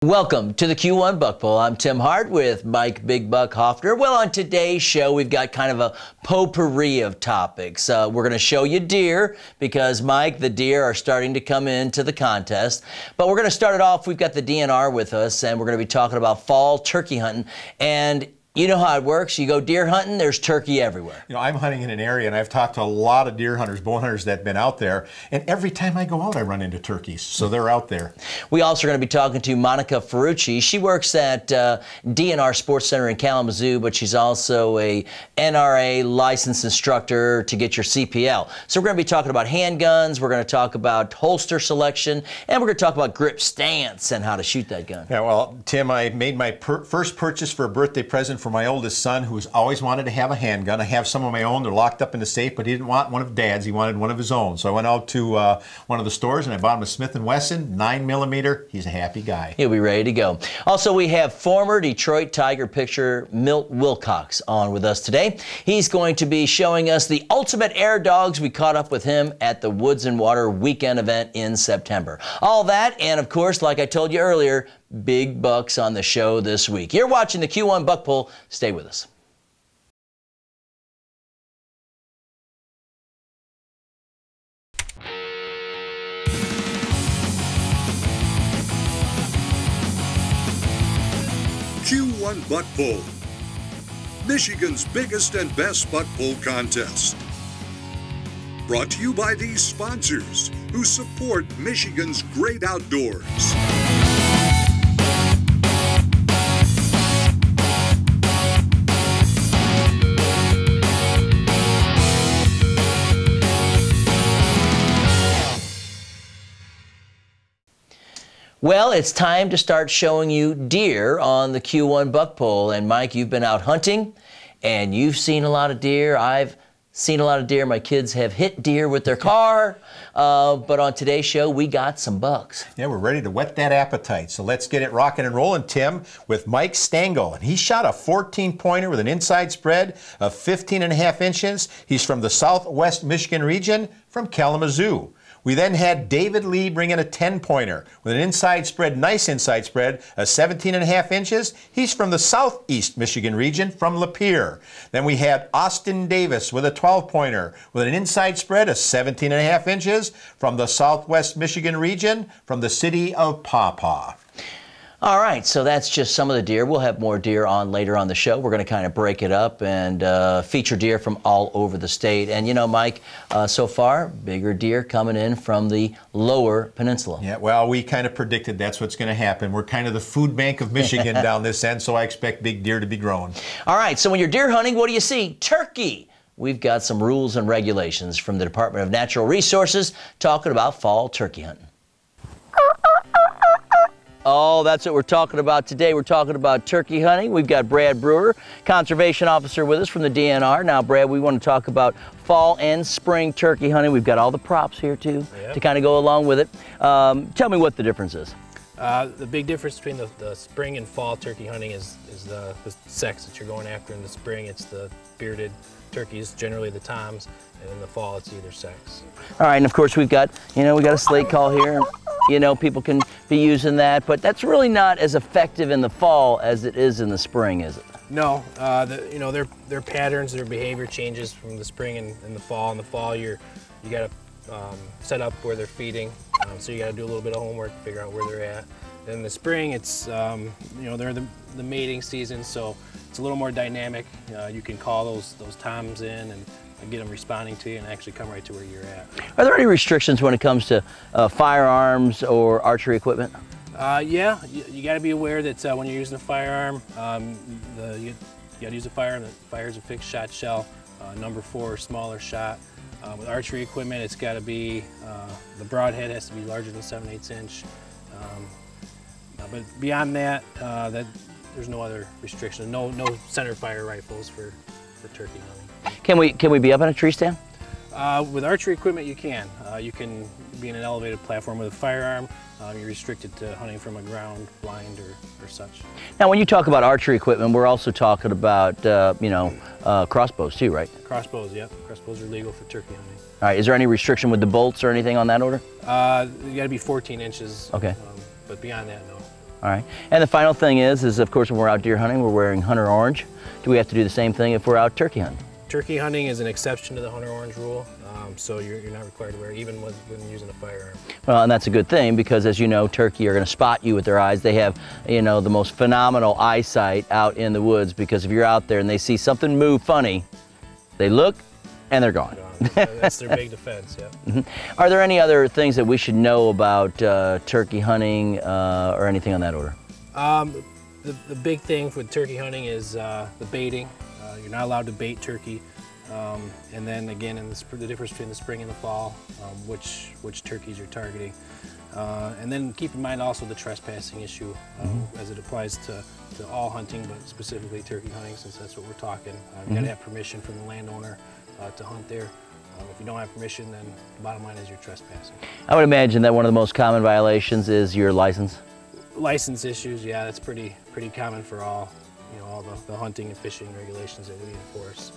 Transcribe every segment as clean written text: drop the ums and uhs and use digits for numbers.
Welcome to the Q1 Buck Poll. I'm Tim Hart with Mike Big Buck Hoffner. Well, on today's show, we've got kind of a potpourri of topics. We're going to show you deer because, Mike, the deer are starting to come into the contest. But we're going to start it off. We've got the DNR with us, and we're going to be talking about fall turkey hunting. And you know how it works. You go deer hunting, there's turkey everywhere. You know, I'm hunting in an area, and I've talked to a lot of deer hunters, bow hunters that have been out there, and every time I go out, I run into turkeys, so they're out there. We also are going to be talking to Monica Ferrucci. She works at DNR Sports Center in Kalamazoo, but she's also a NRA licensed instructor to get your CPL. So we're going to be talking about handguns, we're going to talk about holster selection, and we're going to talk about grip stance and how to shoot that gun. Yeah, well, Tim, I made my first purchase for a birthday present for my oldest son, who's always wanted to have a handgun. I have some of my own. They're locked up in the safe, but he didn't want one of Dad's. He wanted one of his own. So I went out to one of the stores, and I bought him a Smith & Wesson 9mm. He's a happy guy. He'll be ready to go. Also, we have former Detroit Tiger pitcher Milt Wilcox on with us today. He's going to be showing us the ultimate air dogs. We caught up with him at the Woods and Water weekend event in September. All that, and of course, like I told you earlier, big bucks on the show this week. You're watching the Q1 Buck Poll. Stay with us. Q1 Buck Poll, Michigan's biggest and best buck poll contest. Brought to you by these sponsors who support Michigan's great outdoors. Well, it's time to start showing you deer on the Q1 Buck Poll. And Mike, you've been out hunting, and you've seen a lot of deer. I've seen a lot of deer. My kids have hit deer with their car. But on today's show, we got some bucks. Yeah, we're ready to whet that appetite. So let's get it rocking and rolling, Tim, with Mike Stengel. And he shot a 14-pointer with an inside spread of 15.5 inches. He's from the Southwest Michigan region from Kalamazoo. We then had David Lee bring in a 10-pointer with an inside spread, nice inside spread, of 17.5 inches. He's from the Southeast Michigan region from Lapeer. Then we had Austin Davis with a 12-pointer with an inside spread of 17.5 inches from the Southwest Michigan region from the city of Paw Paw. All right, so that's just some of the deer. We'll have more deer on later on the show. We're going to kind of break it up and feature deer from all over the state. And you know, Mike, so far, bigger deer coming in from the lower peninsula. Yeah, well, we kind of predicted that's what's going to happen. We're kind of the food bank of Michigan down this end, so I expect big deer to be growing. All right, so when you're deer hunting, what do you see? Turkey. We've got some rules and regulations from the Department of Natural Resources talking about fall turkey hunting. Oh, that's what we're talking about today. We're talking about turkey hunting. We've got Brad Brewer, Conservation Officer, with us from the DNR. Now, Brad, we want to talk about fall and spring turkey hunting. We've got all the props here, too, to kind of go along with it. Tell me what the difference is. The big difference between the spring and fall turkey hunting is the sex that you're going after. In the spring, it's the bearded turkeys, generally the toms, and in the fall, it's either sex. All right, and of course, we've got, we got a slate call here. People can be using that, but that's really not as effective in the fall as it is in the spring, is it? No, their patterns, their behavior changes from the spring and the fall. In the fall, you got to set up where they're feeding, so you got to do a little bit of homework to figure out where they're at. Then in the spring, it's they're the mating season, so it's a little more dynamic. You can call those toms in and get them responding to you and actually come right to where you're at. Are there any restrictions when it comes to firearms or archery equipment? Yeah, you got to be aware that when you're using a firearm, you got to use a firearm that fires a fixed shot shell, number 4 or smaller shot. With archery equipment, it's got to be, the broadhead has to be larger than 7/8 inch. But beyond that, there's no other restriction. No center fire rifles for turkey hunting. Can we be up on a tree stand? With archery equipment, you can. You can be in an elevated platform with a firearm. You're restricted to hunting from a ground, blind, or such. Now, when you talk about archery equipment, we're also talking about, crossbows too, right? Crossbows, yep. Crossbows are legal for turkey hunting. All right, is there any restriction with the bolts or anything on that order? You got to be 14 inches. Okay. But beyond that, no. All right. And the final thing is of course when we're out deer hunting, we're wearing hunter orange. Do we have to do the same thing if we're out turkey hunting? Turkey hunting is an exception to the hunter orange rule, so you're not required to wear it even when using a firearm. Well, and that's a good thing because, as you know, turkey are going to spot you with their eyes. They have, you know, the most phenomenal eyesight out in the woods, because if you're out there and they see something move funny, they look and they're gone. That's their big defense, yeah. Mm-hmm. Are there any other things that we should know about turkey hunting or anything on that order? The big thing with turkey hunting is the baiting. You're not allowed to bait turkey. And then again, the difference between the spring and the fall, which turkeys you're targeting. And then keep in mind also the trespassing issue as it applies to all hunting, but specifically turkey hunting, since that's what we're talking. You gotta have permission from the landowner to hunt there. If you don't have permission, then the bottom line is you're trespassing. I would imagine that one of the most common violations is your license. License issues, yeah, that's pretty common for all the hunting and fishing regulations that we enforce.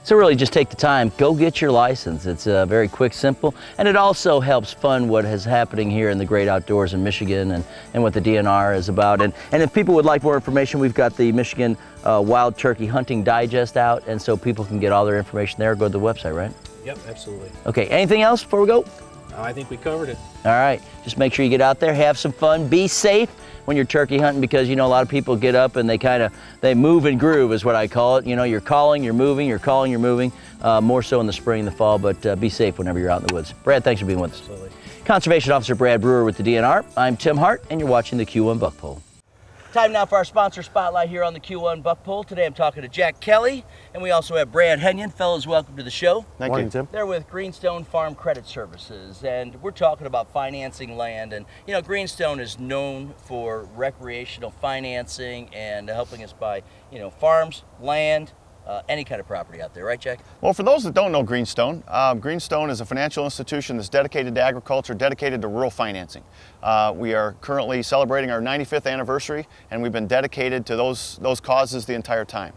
So really just take the time, go get your license. It's very quick, simple, and it also helps fund what is happening here in the great outdoors in Michigan and what the DNR is about. And if people would like more information, we've got the Michigan Wild Turkey Hunting Digest out, and so people can get all their information there. Go to the website, right? Yep, absolutely. Okay, anything else before we go? I think we covered it. All right, just make sure you get out there, have some fun, be safe when you're turkey hunting, because you know a lot of people get up and they move and groove is what I call it. You know, you're calling, you're moving, you're calling, you're moving, more so in the spring and the fall, but be safe whenever you're out in the woods. Brad, thanks for being with us. Absolutely. Conservation Officer Brad Brewer with the DNR. I'm Tim Hart, and you're watching the Q1 Buck Poll. Time now for our sponsor spotlight here on the Q1 Buck Poll. Today I'm talking to Jack Kelly, and we also have Brad Henyon. Fellas, welcome to the show. Thank you, Tim. They're with Greenstone Farm Credit Services, and we're talking about financing land. And you know, Greenstone is known for recreational financing and helping us buy, you know, farms, land, any kind of property out there, right, Jack? Well, for those that don't know Greenstone, Greenstone is a financial institution that's dedicated to agriculture, dedicated to rural financing. We are currently celebrating our 95th anniversary, and we've been dedicated to those causes the entire time.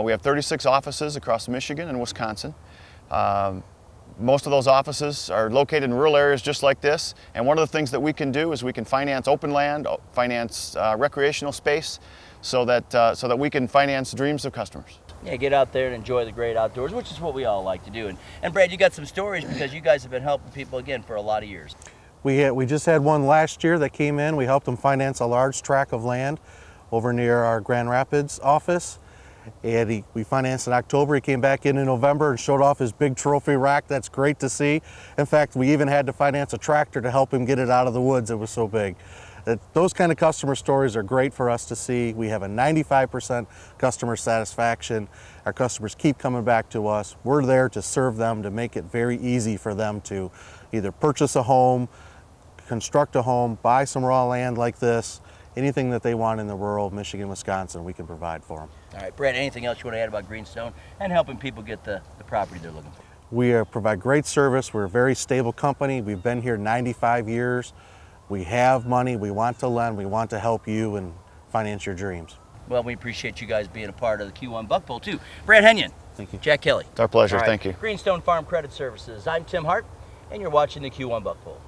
We have 36 offices across Michigan and Wisconsin. Most of those offices are located in rural areas just like this, and one of the things that we can do is we can finance open land, finance recreational space, so that we can finance dreams of customers. Yeah, get out there and enjoy the great outdoors, which is what we all like to do. And Brad, you got some stories because you guys have been helping people again for a lot of years. We just had one last year that came in. We helped them finance a large tract of land over near our Grand Rapids office. And we financed in October. He came back in November and showed off his big trophy rack. That's great to see. In fact, we even had to finance a tractor to help him get it out of the woods. It was so big. Those kind of customer stories are great for us to see. We have a 95% customer satisfaction. Our customers keep coming back to us. We're there to serve them, to make it very easy for them to either purchase a home, construct a home, buy some raw land like this. Anything that they want in the rural Michigan, Wisconsin, we can provide for them. All right, Brad, anything else you want to add about Greenstone and helping people get the property they're looking for? We provide great service. We're a very stable company. We've been here 95 years. We have money, we want to lend, we want to help you and finance your dreams. Well, we appreciate you guys being a part of the Q1 Buck Poll too. Brad Henyon. Thank you. Jack Kelly. It's our pleasure, All right. Thank you. Greenstone Farm Credit Services. I'm Tim Hart, and you're watching the Q1 Buck Poll.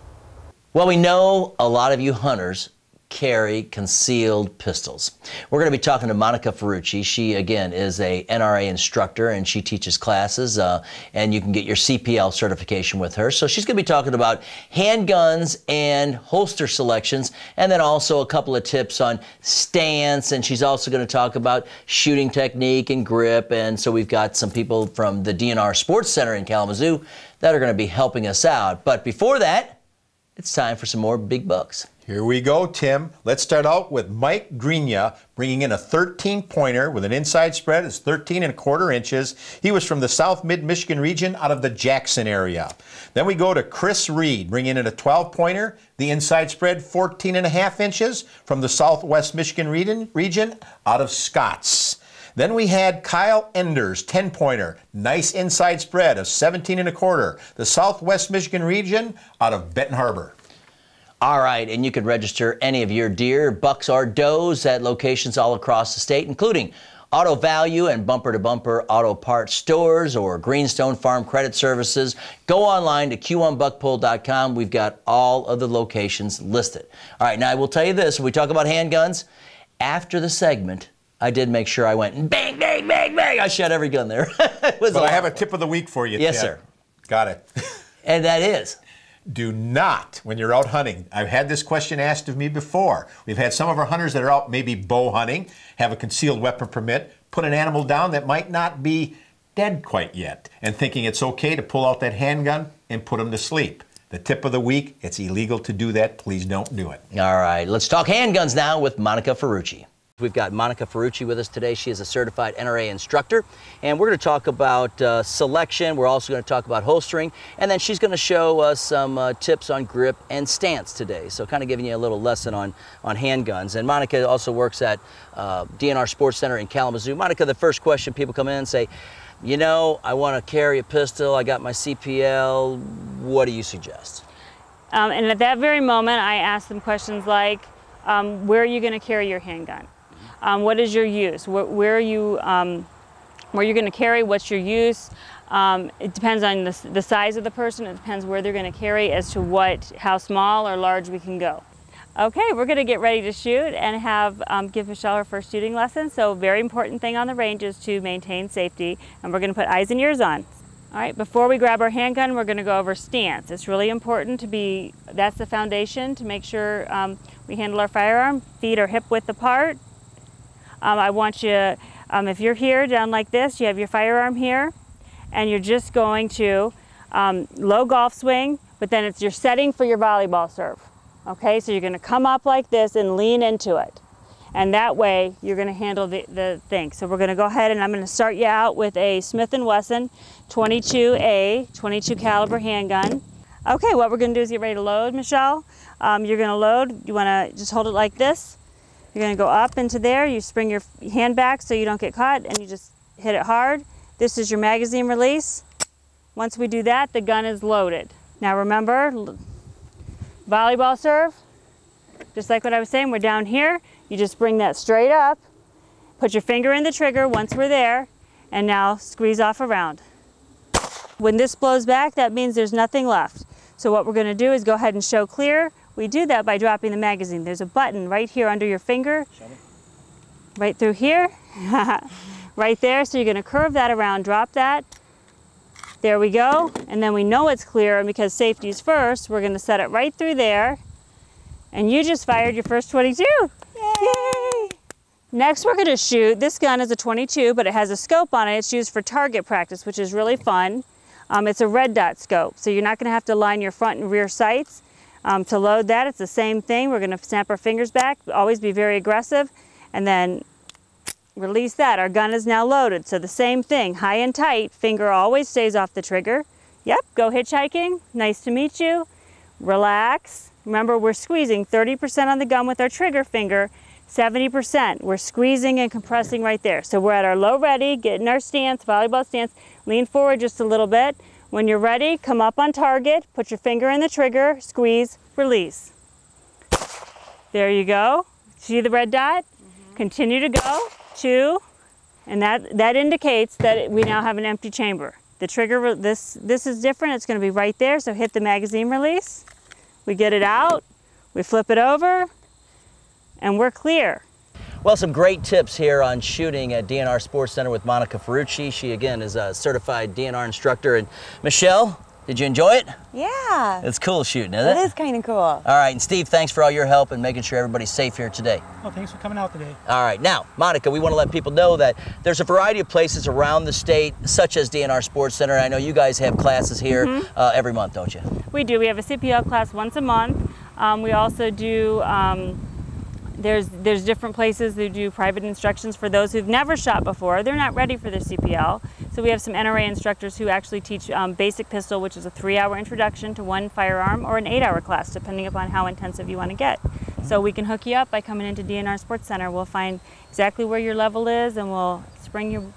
Well, we know a lot of you hunters carry concealed pistols. We're going to be talking to Monica Ferrucci. She, again, is a NRA instructor, and she teaches classes, and you can get your CPL certification with her. So she's going to be talking about handguns and holster selections, and then also a couple of tips on stance, and she's also going to talk about shooting technique and grip. And so we've got some people from the DNR Sports Center in Kalamazoo that are going to be helping us out. But before that, it's time for some more big bucks. Here we go, Tim. Let's start out with Mike Greenya bringing in a 13-pointer with an inside spread. It's 13¼ inches. He was from the South Mid-Michigan region out of the Jackson area. Then we go to Chris Reed bringing in a 12-pointer. The inside spread 14½ inches from the Southwest Michigan region out of Scotts. Then we had Kyle Enders, 10-pointer, nice inside spread of 17¼ the Southwest Michigan region out of Benton Harbor. All right, and you can register any of your deer, bucks, or does at locations all across the state, including Auto Value and Bumper to Bumper Auto Parts stores or Greenstone Farm Credit Services. Go online to q1buckpull.com. We've got all of the locations listed. All right, now I will tell you this, when we talk about handguns, after the segment, I did make sure I went bang, bang, bang, bang. I shot every gun there. But I have a tip of the week for you, Yes, Tim. sir. Got it. And that is? Do not, when you're out hunting, I've had this question asked of me before. We've had some of our hunters that are out maybe bow hunting, have a concealed weapon permit, put an animal down that might not be dead quite yet, and thinking it's okay to pull out that handgun and put them to sleep. The tip of the week, it's illegal to do that. Please don't do it. All right, let's talk handguns now with Monica Ferrucci. We've got Monica Ferrucci with us today. She is a certified NRA instructor, and we're going to talk about selection. We're also going to talk about holstering, and then she's going to show us some tips on grip and stance today. So kind of giving you a little lesson on handguns. And Monica also works at DNR Sports Center in Kalamazoo. Monica, the first question people come in and say, you know, I want to carry a pistol. I got my CPL. What do you suggest? And at that very moment, I ask them questions like, where are you going to carry your handgun? What is your use? Where are you going to carry? What's your use? It depends on the size of the person. It depends where they're going to carry as to how small or large we can go. Okay, we're going to get ready to shoot and give Michelle her first shooting lesson. So very important thing on the range is to maintain safety, and we're going to put eyes and ears on. All right, before we grab our handgun, we're going to go over stance. It's really important that's the foundation to make sure we handle our firearm. Feet are hip width apart. I want you, if you're here down like this, you have your firearm here, and you're just going to low golf swing, but then you're setting for your volleyball serve. Okay, so you're going to come up like this and lean into it. And that way, you're going to handle the thing. So we're going to go ahead and I'm going to start you out with a Smith & Wesson 22A, 22 caliber handgun. Okay, what we're going to do is get ready to load, Michelle. You're going to load. You want to just hold it like this. You're going to go up into there. You spring your hand back so you don't get caught, and you just hit it hard. This is your magazine release. Once we do that, the gun is loaded. Now remember, volleyball serve, just like what I was saying, we're down here. You just bring that straight up, put your finger in the trigger once we're there, and now squeeze off around. When this blows back, that means there's nothing left. So what we're going to do is go ahead and show clear. We do that by dropping the magazine. There's a button right here under your finger, right through here, right there. So you're going to curve that around, drop that. There we go. And then we know it's clear, and because safety is first, we're going to set it right through there. And you just fired your first 22. Yay! Next we're going to shoot. This gun is a 22, but it has a scope on it. It's used for target practice, which is really fun. It's a red dot scope, so you're not going to have to line your front and rear sights. To load that, it's the same thing. We're going to snap our fingers back, always be very aggressive, and then release that. Our gun is now loaded, so the same thing, high and tight, finger always stays off the trigger. Yep, go hitchhiking, nice to meet you. Relax. Remember, we're squeezing 30% on the gun with our trigger finger, 70%. We're squeezing and compressing right there. So we're at our low ready, getting our stance, volleyball stance, lean forward just a little bit. When you're ready, come up on target, put your finger in the trigger, squeeze, release. There you go. See the red dot? Continue to go, 2, and that indicates that we now have an empty chamber. The trigger, this is different, it's going to be right there, so hit the magazine release. We get it out, we flip it over, and we're clear. Well, some great tips here on shooting at DNR Sports Center with Monica Ferrucci. She, again, is a certified DNR instructor. And Michelle, did you enjoy it? Yeah. It's cool shooting, isn't it? It is kind of cool. All right, and Steve, thanks for all your help and making sure everybody's safe here today. Oh, thanks for coming out today. All right, now, Monica, we want to let people know that there's a variety of places around the state, such as DNR Sports Center. I know you guys have classes here every month, don't you? We do. We have a CPL class once a month. We also do there's different places that do private instructions for those who've never shot before. They're not ready for their CPL. So we have some NRA instructors who actually teach basic pistol, which is a 3-hour introduction to one firearm, or an 8-hour class, depending upon how intensive you want to get. So we can hook you up by coming into DNR Sports Center. We'll find exactly where your level is, and we'll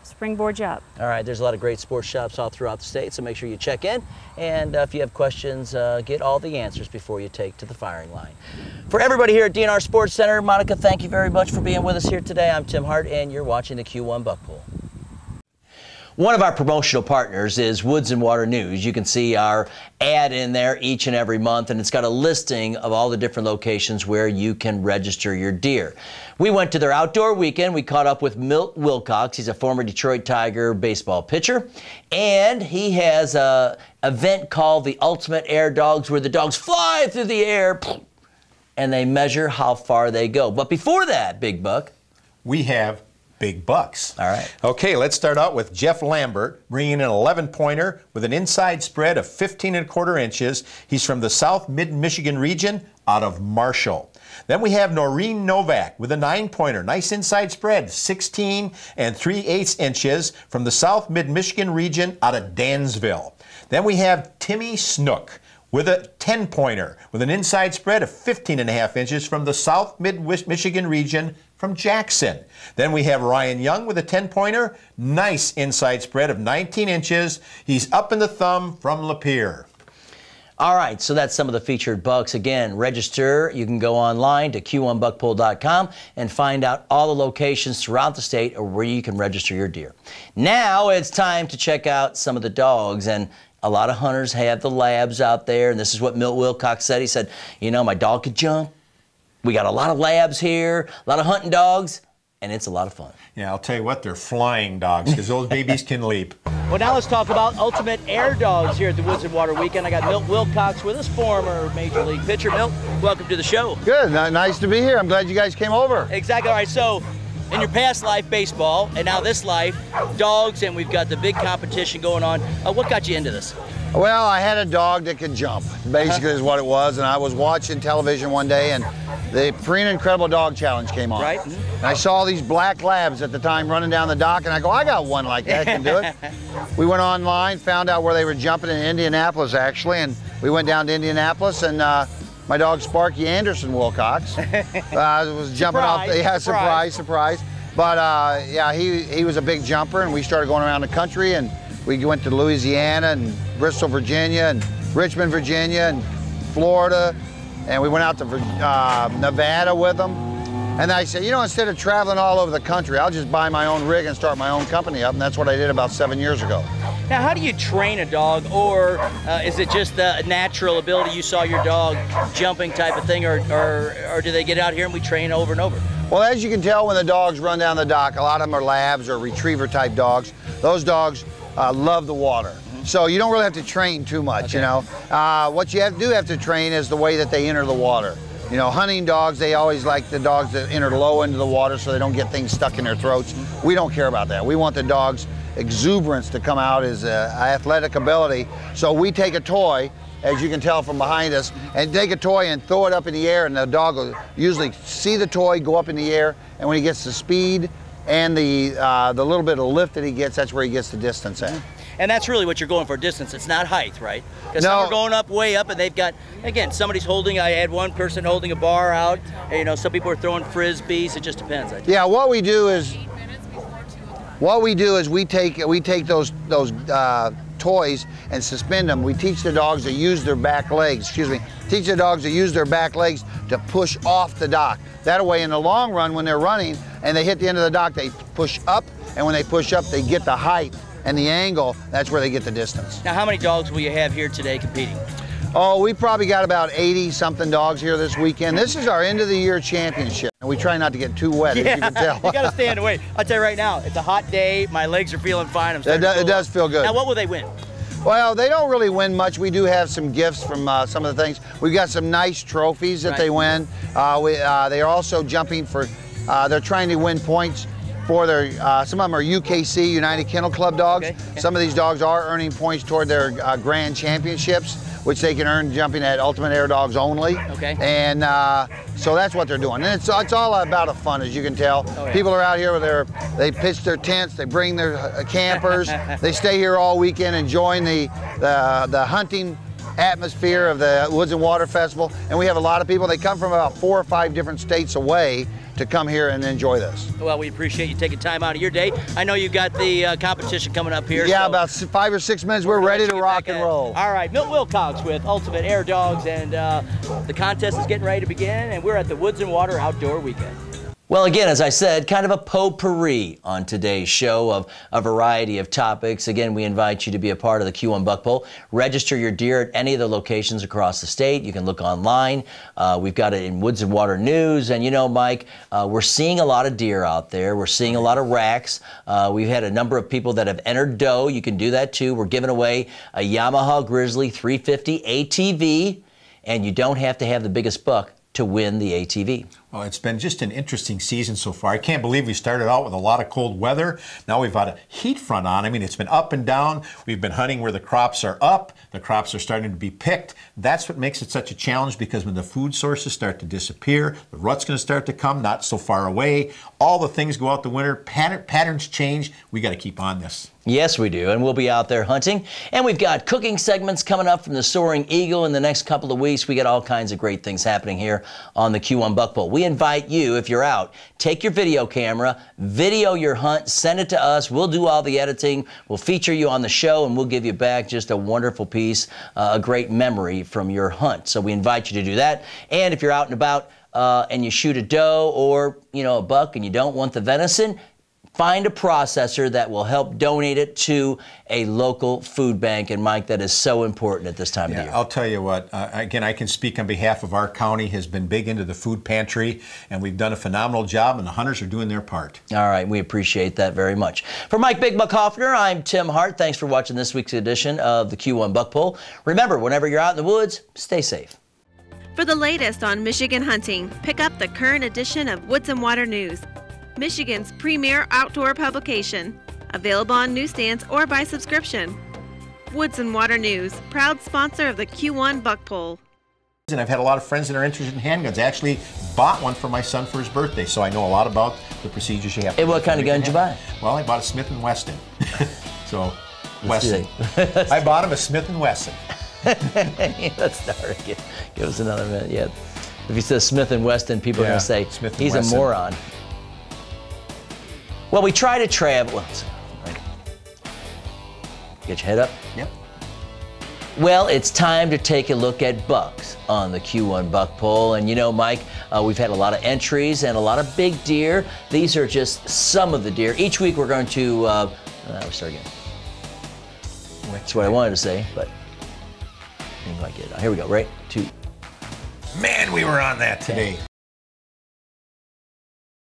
springboard you up. All right, there's a lot of great sports shops all throughout the state, so make sure you check in. And if you have questions, get all the answers before you take to the firing line. For everybody here at DNR Sports Center, Monica, thank you very much for being with us here today. I'm Tim Hart, and you're watching the Q1 Buck Bowl. One of our promotional partners is Woods and Water News. You can see our ad in there each and every month, and it's got a listing of all the different locations where you can register your deer. We went to their outdoor weekend. We caught up with Milt Wilcox. He's a former Detroit Tiger baseball pitcher, and he has an event called the Ultimate Air Dogs, where the dogs fly through the air and they measure how far they go. But before that, Big Buck, we have big bucks. All right. Okay, let's start out with Jeff Lambert, bringing in an 11-pointer with an inside spread of 15¼ inches. He's from the South Mid-Michigan region out of Marshall. Then we have Noreen Novak with a 9-pointer. Nice inside spread, 16 3/8 inches from the South Mid-Michigan region out of Dansville. Then we have Timmy Snook with a 10-pointer with an inside spread of 15½ inches from the South Mid-Michigan region from Jackson. Then we have Ryan Young with a 10-pointer. Nice inside spread of 19 inches. He's up in the thumb from Lapeer. All right, so that's some of the featured bucks. Again, register. You can go online to q1buckpoll.com and find out all the locations throughout the state where you can register your deer. Now it's time to check out some of the dogs, and a lot of hunters have the labs out there, and this is what Milt Wilcox said. He said, you know, my dog could jump. We got a lot of labs here, a lot of hunting dogs, and it's a lot of fun. Yeah, I'll tell you what, they're flying dogs because those babies can leap. Well, now let's talk about Ultimate Air Dogs here at the Woods and Water Weekend. I got Milt Wilcox with us, former Major League pitcher. Milt, welcome to the show. Good, nice to be here. I'm glad you guys came over. Exactly. All right, so in your past life, baseball, and now this life, dogs, and we've got the big competition going on. What got you into this? Well, I had a dog that could jump, basically is what it was, and I was watching television one day, and the Purina Incredible Dog Challenge came on. Right. And I saw these black labs at the time running down the dock, and I go, I got one like that, can do it. We went online, found out where they were jumping in Indianapolis, actually, and we went down to Indianapolis, and my dog Sparky Anderson Wilcox was jumping off. Yeah, surprise. But yeah, he was a big jumper, and we started going around the country, and we went to Louisiana and Bristol, Virginia, and Richmond, Virginia, and Florida, and we went out to Nevada with them. And I said, you know, instead of traveling all over the country, I'll just buy my own rig and start my own company up, and that's what I did about 7 years ago. Now, how do you train a dog, or is it just the natural ability you saw your dog jumping type of thing, or do they get out here and we train over and over? Well, as you can tell, when the dogs run down the dock, a lot of them are labs or retriever type dogs. Those dogs love the water. So you don't really have to train too much, you know. What you have to train is the way that they enter the water. You know, hunting dogs, they always like the dogs that enter low into the water so they don't get things stuck in their throats. We don't care about that. We want the dog's exuberance to come out, as athletic ability. So we take a toy, as you can tell from behind us, and take a toy and throw it up in the air, and the dog will usually see the toy go up in the air, and when he gets the speed and the little bit of lift that he gets, that's where he gets the distance at. And that's really what you're going for, distance. It's not height, right? Because No. some are going up, way up, and they've got, again, somebody's holding, I had one person holding a bar out. You know, some people are throwing frisbees. It just depends. Yeah, what we do is we take those toys and suspend them. We teach the dogs to use their back legs, teach the dogs to use their back legs to push off the dock. That way, in the long run, when they're running and they hit the end of the dock, they push up, and when they push up, they get the height and the angle. That's where they get the distance. Now, how many dogs will you have here today competing? Oh, we probably got about 80-something dogs here this weekend. This is our end-of-the-year championship, and we try not to get too wet, as you can tell. You got to stay in the way. I'll tell you right now, it's a hot day. My legs are feeling fine. It does feel good. Now, what will they win? Well, they don't really win much. We do have some gifts from some of the things. We've got some nice trophies that they win. They are also jumping for, they're trying to win points for their, some of them are UKC, United Kennel Club dogs. Okay. Some of these dogs are earning points toward their grand championships, which they can earn jumping at Ultimate Air Dogs only. Okay. And so that's what they're doing. And it's all about fun, as you can tell. Oh, yeah. People are out here with they pitch their tents, they bring their campers, they stay here all weekend enjoying the hunting atmosphere of the Woods and Water Festival. And we have a lot of people. They come from about 4 or 5 different states away to come here and enjoy this. Well, we appreciate you taking time out of your day. I know you've got the competition coming up here. Yeah, so about 5 or 6 minutes, we're ready to rock and roll. All right, Milt Wilcox with Ultimate Air Dogs, and the contest is getting ready to begin, and we're at the Woods and Water Outdoor Weekend. Well, again, as I said, kind of a potpourri on today's show of a variety of topics. Again, we invite you to be a part of the Q1 Buck Poll. Register your deer at any of the locations across the state. You can look online. We've got it in Woods and Water News. And you know, Mike, we're seeing a lot of deer out there. We're seeing a lot of racks. We've had a number of people that have entered doe. You can do that too. We're giving away a Yamaha Grizzly 350 ATV, and you don't have to have the biggest buck to win the ATV. Well, it's been just an interesting season so far. I can't believe we started out with a lot of cold weather. Now we've got a heat front on. I mean, it's been up and down. We've been hunting where the crops are up. The crops are starting to be picked. That's what makes it such a challenge, because when the food sources start to disappear, the rut's going to start to come, not so far away. All the things go out the winter. Patterns change. We got to keep on this. Yes, we do, and we'll be out there hunting. And we've got cooking segments coming up from the Soaring Eagle in the next couple of weeks. We got all kinds of great things happening here on the Q1 Buck Poll. We invite you, if you're out, take your video camera, video your hunt, send it to us. We'll do all the editing. We'll feature you on the show, and we'll give you back just a wonderful piece, a great memory from your hunt. So we invite you to do that. And if you're out and about and you shoot a doe or, you know, a buck and you don't want the venison, find a processor that will help donate it to a local food bank. And Mike, that is so important at this time of year. I'll tell you what, again, I can speak on behalf of our county, has been big into the food pantry, and we've done a phenomenal job, and the hunters are doing their part. All right, we appreciate that very much. For Mike Big Buck Hoffner, I'm Tim Hart. Thanks for watching this week's edition of the Q1 Buck Poll. Remember, whenever you're out in the woods, stay safe. For the latest on Michigan hunting, pick up the current edition of Woods and Water News, Michigan's premier outdoor publication, available on newsstands or by subscription. Woods and Water News, proud sponsor of the Q1 Buck Poll. And I've had a lot of friends that are interested in handguns. I actually bought one for my son for his birthday, so I know a lot about the procedures you have to do. Hey, what kind of gun did you buy? Well, I bought a Smith & Wesson. So, Wesson. I bought him a Smith & Wesson. Let's start again. Give us another minute. Yeah. If he says Smith & Wesson, people are going to say he's a moron. Well, we try to travel. Right. Get your head up. Yep. Well, it's time to take a look at bucks on the Q1 Buck Poll. And you know, Mike, we've had a lot of entries and a lot of big deer. These are just some of the deer. Each week we're going to, start again. That's what I wanted to say, but I didn't quite get it. Here we go, right? 2. Man, we were on that today.